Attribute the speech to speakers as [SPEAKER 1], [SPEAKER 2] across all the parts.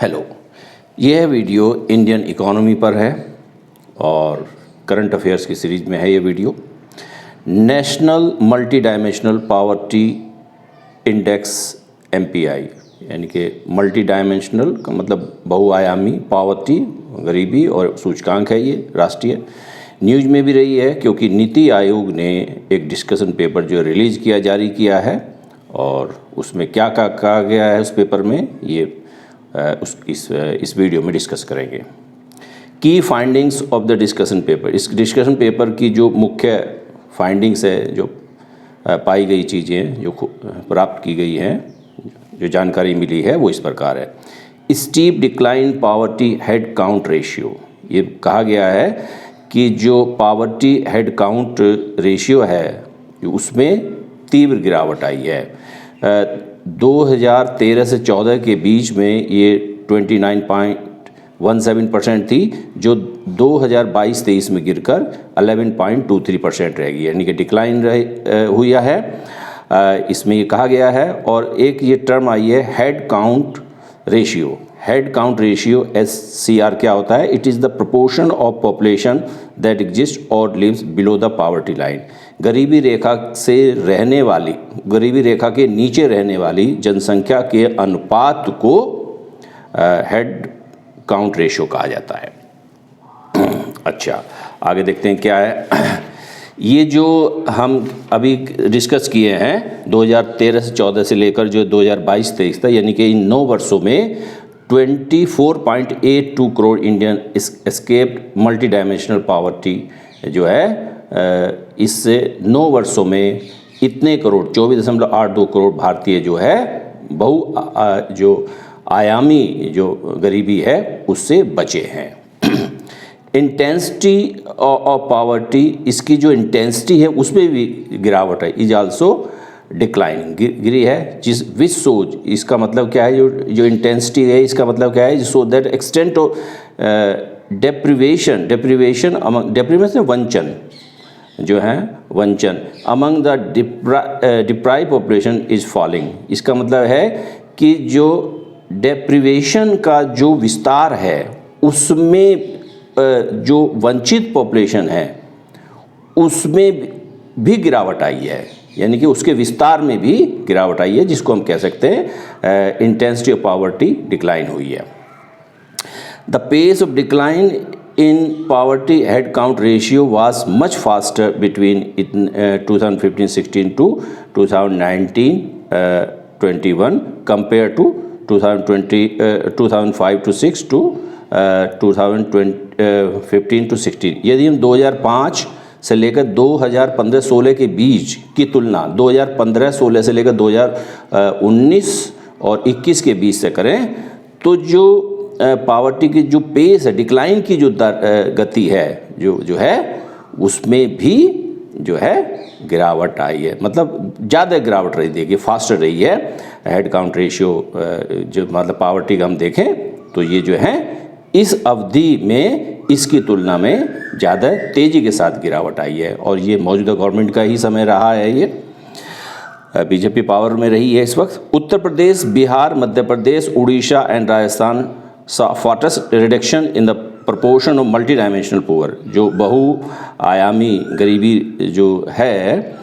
[SPEAKER 1] Hello, यह video Indian economy पर है और करंट अफेयर्स की सीरीज़ में है ये video. National multi dimensional poverty index MPI यानी कि मल्टी डायमेंशनल का मतलब बहुआयामी पावर्टी गरीबी और सूचकांक है ये राष्ट्रीय। न्यूज़ में भी रही है क्योंकि नीति आयोग ने एक डिस्कशन पेपर जो रिलीज़ किया जारी किया है और उसमें क्या कहा गया है उस पेपर में ये इस वीडियो में डिस्कस करेंगे। की findings of the discussion paper, इस डिस्कशन पेपर की जो मुख्य फाइंडिंग्स है, जो पाई गई चीज़ें जो प्राप्त की गई हैं, जो जानकारी मिली है वो इस प्रकार है। Steep decline poverty head count ratio, ये कहा गया है कि जो पावर्टी हेड काउंट रेशियो है उसमें तीव्र गिरावट आई है। 2013 से 14 के बीच में ये 29.17% थी, जो 2022-23 में गिरकर 11.23% रहेगी, यानी कि डिक्लाइन हुआ है। इसमें ये कहा गया है और एक ये टर्म आई है head count ratio. Head count ratio SCR क्या होता है? It is the proportion of population that exist और lives below the poverty line. गरीबी रेखा से रहने वाली, गरीबी रेखा के नीचे रहने वाली जनसंख्या के अनुपात को हेड काउंट रेशियो कहा जाता है। अच्छा, आगे देखते हैं क्या है। ये जो हम अभी डिस्कस किए हैं 2013 से 14 से लेकर जो 2022-23 तक, यानी कि इन 9 वर्षों में 24.82 crore Indian escaped multi dimensional poverty जो है, इससे 9 वर्षों में इतने करोड़ 24.82 करोड़ भारतीय जो है जो आयामी जो गरीबी है उससे बचे हैं। इंटेंसिटी ऑफ पावर्टी, इसकी जो इंटेंसिटी है उसमें भी गिरावट है, इज आल्सो डिक्लाइनिंग, गिरी है। जिस विच सोज, इसका मतलब क्या है, जो इंटेंसिटी है इसका मतलब क्या है? So that extent of deprivation among, deprivation वंचन जो है, वंचन among the deprive population is falling. इसका मतलब है कि जो डेप्रिवेशन का जो विस्तार है उसमें जो वंचित पॉपुलेशन है उसमें भी गिरावट आई है, यानी कि उसके विस्तार में भी गिरावट आई है, जिसको हम कह सकते हैं इंटेंसिटी ऑफ पावर्टी डिक्लाइन हुई है। The pace of decline in poverty head count ratio was much faster between 2015-16 to 2019-21 compared to 2005-6 to 2015-16। यदि हम 2005 से लेकर 2015-16 के बीच की तुलना 2015-16 से लेकर 2019 और 21 के बीच से करें तो जो पावर्टी की जो पेस है, डिक्लाइन की जो गति है जो है उसमें भी जो है गिरावट आई है, मतलब ज़्यादा गिरावट रही, देखिए फास्टर रही है। हेड काउंट रेशियो जो मतलब पावर्टी का हम देखें तो ये जो है इस अवधि में इसकी तुलना में ज़्यादा तेज़ी के साथ गिरावट आई है और ये मौजूदा गवर्नमेंट का ही समय रहा है। ये बीजेपी पावर में रही है इस वक्त। Uttar Pradesh, Bihar, Madhya Pradesh, Orissa and Rajasthan fastest reduction in the proportion of multi dimensional poor, जो बहुआयामी गरीबी जो है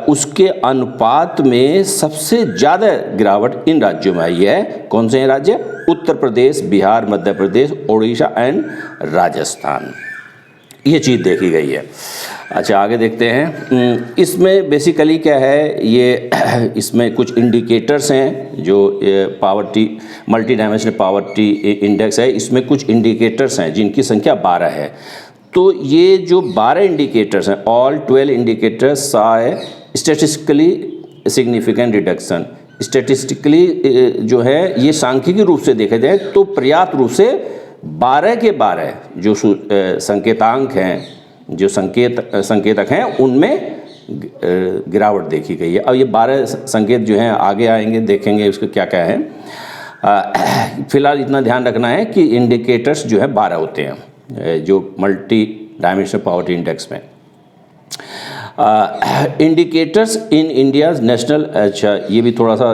[SPEAKER 1] उसके अनुपात में सबसे ज़्यादा गिरावट इन राज्यों में आई है। कौन से हैं राज्य? उत्तर प्रदेश, बिहार, मध्य प्रदेश, उड़ीसा एंड राजस्थान, ये चीज़ देखी गई है। अच्छा, आगे देखते हैं। इसमें बेसिकली क्या है, ये इसमें कुछ इंडिकेटर्स हैं जो poverty multi dimensional poverty index है, इसमें कुछ इंडिकेटर्स हैं जिनकी संख्या 12 है। तो ये जो 12 इंडिकेटर्स हैं, all 12 indicators Sai statistically significant reduction. Statistically जो है ये सांख्यिकी रूप से देखा जाए तो पर्याप्त रूप से 12 के 12 जो संकेतांक हैं, जो संकेतक हैं उनमें गिरावट देखी गई है। अब ये 12 संकेत जो हैं आगे आएंगे, देखेंगे उसके क्या क्या है। फिलहाल इतना ध्यान रखना है कि इंडिकेटर्स जो है 12 होते हैं जो मल्टी डायमेंशनल पावर्टी इंडेक्स में। इंडिकेटर्स इन इंडियाज नेशनल, अच्छा ये भी थोड़ा सा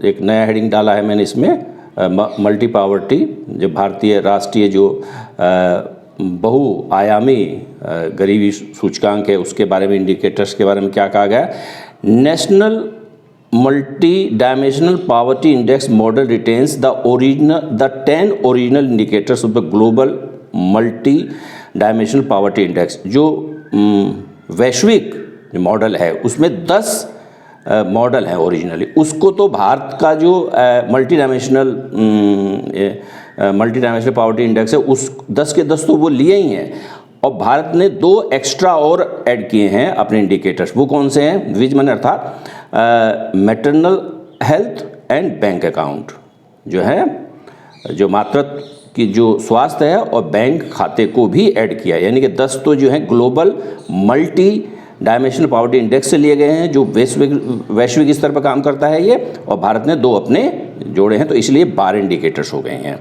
[SPEAKER 1] एक नया हेडिंग डाला है मैंने इसमें, मल्टी पावर्टी, जो भारतीय राष्ट्रीय जो बहुआयामी गरीबी सूचकांक है उसके बारे में, इंडिकेटर्स के बारे में क्या कहा गया? National multi dimensional poverty index model retains the 10 original indicators of the global multi dimensional poverty index. जो वैश्विक मॉडल है उसमें 10 मॉडल है ओरिजिनली, उसको तो भारत का जो मल्टी डायमेंशनल पॉवर्टी इंडेक्स है उस 10 के 10 तो वो लिए ही हैं, और भारत ने 2 एक्स्ट्रा और ऐड किए हैं अपने इंडिकेटर्स। वो कौन से हैं? विच मैंने अर्थात maternal health and bank account, जो है जो मातृत्व की जो स्वास्थ्य है और बैंक खाते को भी ऐड किया है। यानी कि 10 तो जो है global multi dimensional poverty index से लिए गए हैं, जो वैश्विक स्तर पर काम करता है ये, और भारत ने 2 अपने जोड़े हैं, तो इसलिए 12 इंडिकेटर्स हो गए हैं।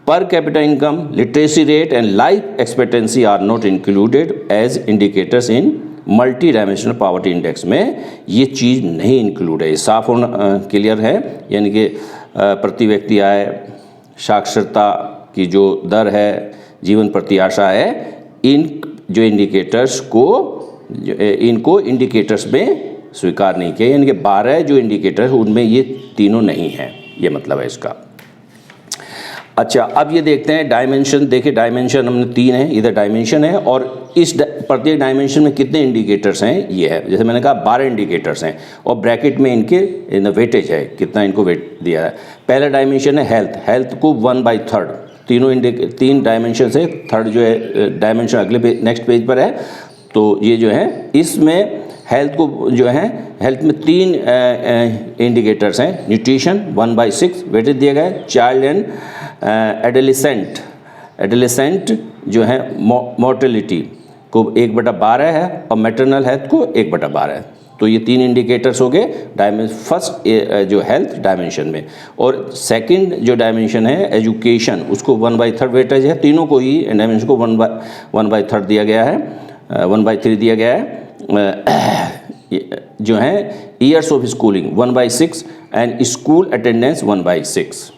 [SPEAKER 1] Per capita income, literacy rate and life expectancy are not included as indicators in multi dimensional poverty index में ये चीज़ नहीं इंक्लूड है। ये साफ होना क्लियर है, यानी कि प्रति व्यक्ति आय, साक्षरता की जो दर है, जीवन प्रत्याशा है, इन जो इंडिकेटर्स को इनको इंडिकेटर्स में स्वीकार नहीं किया। यानी कि 12 जो इंडिकेटर्स उनमें ये तीनों नहीं हैं, ये मतलब है इसका। अच्छा, अब ये देखते हैं डायमेंशन। देखिए डायमेंशन हमने 3 है, इधर डायमेंशन है, और इस प्रत्येक डायमेंशन में कितने इंडिकेटर्स हैं ये है। जैसे मैंने कहा 12 इंडिकेटर्स हैं, और ब्रैकेट में इनके वेटेज है, कितना इनको वेट दिया है। पहला डायमेंशन है हेल्थ। हेल्थ को 1/3 3 डायमेंशन से थर्ड जो है डायमेंशन अगले पेज, नेक्स्ट पेज पर है। तो ये जो है इसमें हेल्थ को जो है, हेल्थ में 3 इंडिकेटर्स हैं। न्यूट्रिशन 1/6 वेटेज दिया गया है। चाइल्ड एंड एडोलेसेंट जो है मोर्टेलिटी को 1/12 है, और मैटरनल हेल्थ को 1/12 है। तो ये 3 इंडिकेटर्स हो गए फर्स्ट जो हेल्थ डायमेंशन में। और सेकंड जो डायमेंशन है एजुकेशन, उसको 1/3 वेटेज है। तीनों को ही डायमेंशन को 1/3 दिया गया है, 1/3 दिया गया है। जो है years of schooling 1/6 and school attendance 1/6।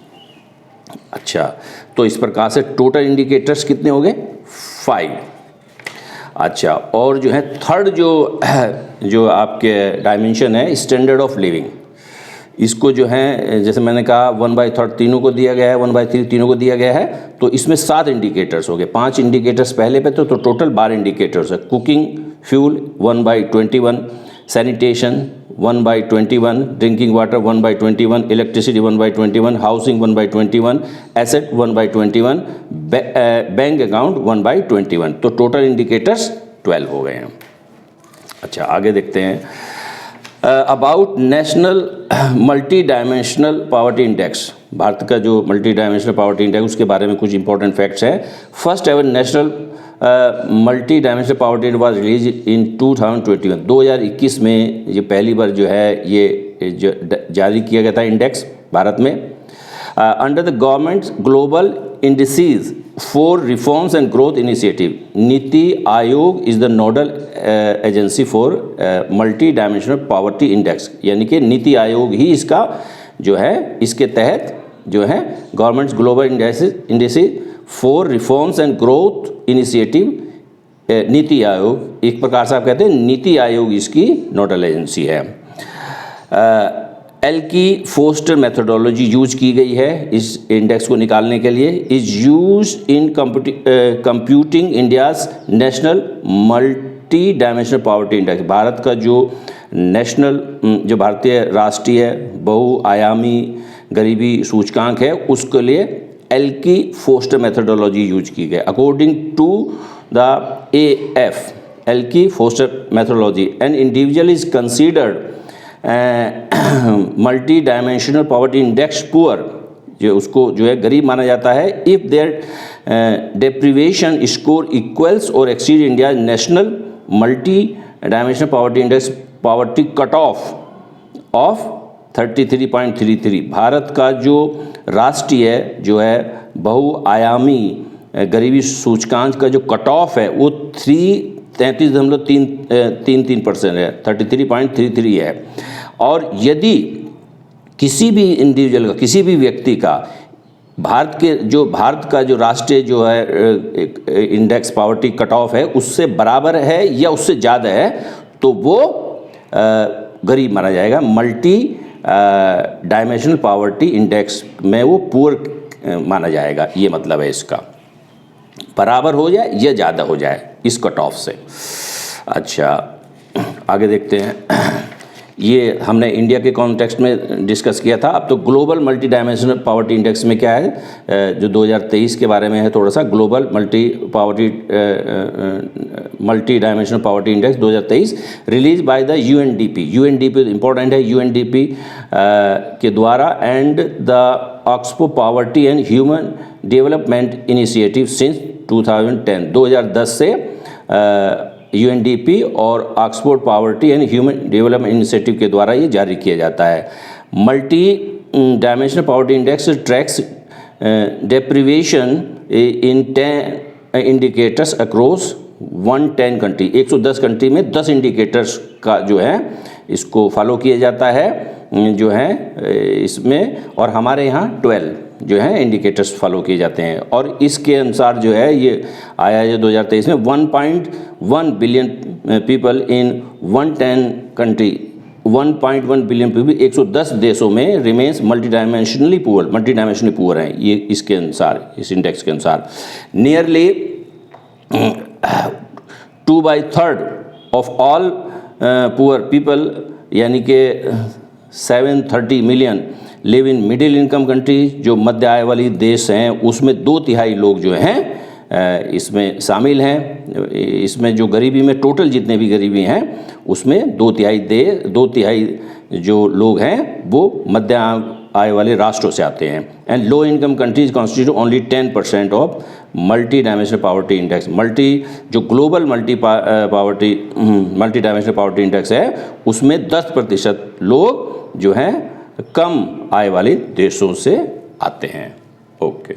[SPEAKER 1] अच्छा, तो इस प्रकार से टोटल इंडिकेटर्स कितने हो गए? 5। अच्छा, और जो है थर्ड जो आपके डायमेंशन है स्टैंडर्ड ऑफ लिविंग, इसको जो है जैसे मैंने कहा 1/3 तीनों को दिया गया है, 1/3 तीनों को दिया गया है। तो इसमें 7 इंडिकेटर्स हो गए, 5 इंडिकेटर्स पहले पे तो टोटल 12 इंडिकेटर्स है। Cooking fuel 1/21, sanitation 1/21, drinking water 1/21, electricity 1/21, housing 1/21, asset 1/21, bank account 1/21। तो टोटल इंडिकेटर्स 12 हो गए हैं। अच्छा, आगे देखते हैं about national multi dimensional poverty index. Bharat का जो मल्टी डायमेंशनल पॉवर्टी इंडेक्स उसके बारे में कुछ इंपॉर्टेंट फैक्ट्स हैं। First ever national multi dimensional poverty index was release इन 2021। 2021 में ये पहली बार जो है ये जारी किया गया था इंडेक्स भारत में। Under the government global indices for reforms and growth initiative, NITI Aayog is the nodal agency for multi dimensional poverty index. यानी कि नीति आयोग ही इसका जो है, इसके तहत जो है government global indices for reforms and growth initiative, NITI Aayog एक प्रकार से आप कहते हैं नीति आयोग इसकी नोडल एजेंसी है। एल्की फोस्टर मेथोडोलॉजी यूज की गई है इस इंडेक्स को निकालने के लिए। Is use in computing India's national multi dimensional poverty index. Bharat का जो नेशनल जो भारतीय राष्ट्रीय बहुआयामी गरीबी सूचकांक है उसके लिए एल्की फोस्टर मेथोडोलॉजी यूज की गई। अकॉर्डिंग टू द AF एल्की Foster methodology an individual is considered multi dimensional poverty index poor, जो उसको जो है गरीब माना जाता है if there deprivation score equals और exceed India national multi dimensional poverty index poverty cut off 33.33। Bharat का जो राष्ट्रीय जो है बहुआयामी गरीबी सूचकांक का जो कट ऑफ है वो 33.33% है, 33.33 है। और यदि किसी भी इंडिविजुअल का, किसी भी व्यक्ति का भारत का जो राष्ट्रीय जो है इंडेक्स पावर्टी कट ऑफ है उससे बराबर है या उससे ज़्यादा है तो वो गरीब माना जाएगा। मल्टी डायमेंशनल पावर्टी इंडेक्स में वो पुअर माना जाएगा, ये मतलब है इसका। बराबर हो जाए या ज़्यादा हो जाए इस कट ऑफ से। अच्छा आगे देखते हैं। ये हमने इंडिया के कॉन्टेक्स्ट में डिस्कस किया था। अब तो global multi dimensional poverty index में क्या है जो 2023 के बारे में है थोड़ा सा। Global multi dimensional poverty index 2023 release by the UNDP. UNDP important है, यूएनडीपी के द्वारा and the Oxford poverty and human development initiative since 2010। 2010 से यूएनडीपी और Oxford poverty and human development initiative के द्वारा ये जारी किया जाता है। Multi dimensional poverty index tracks deprivation in 10 indicators across 110 country. 110 country में 10 इंडिकेटर्स का जो है इसको फॉलो किया जाता है जो है इसमें, और हमारे यहाँ 12 जो है इंडिकेटर्स फॉलो किए जाते हैं। और इसके अनुसार जो है ये आया है 2023 में 1.1 billion people in 110 country. 1.1 billion people 110 देशों में रिमेन्स मल्टी डायमेंशनली पुअर हैं, ये इसके अनुसार, इस इंडेक्स के अनुसार। Nearly 2/3 of all poor people यानी कि 730 million live in middle income country. जो मध्य आय वाली देश हैं उसमें 2/3 लोग जो हैं इसमें शामिल हैं। इसमें जो गरीबी में टोटल जितने भी गरीबी हैं उसमें 2/3 जो लोग हैं वो मध्य आय वाले राष्ट्रों से आते हैं। And low income countries constitute only 10% of multi dimensional poverty index. जो global multi dimensional poverty index है उसमें 10% लोग जो हैं कम आय वाले देशों से आते हैं। ओके।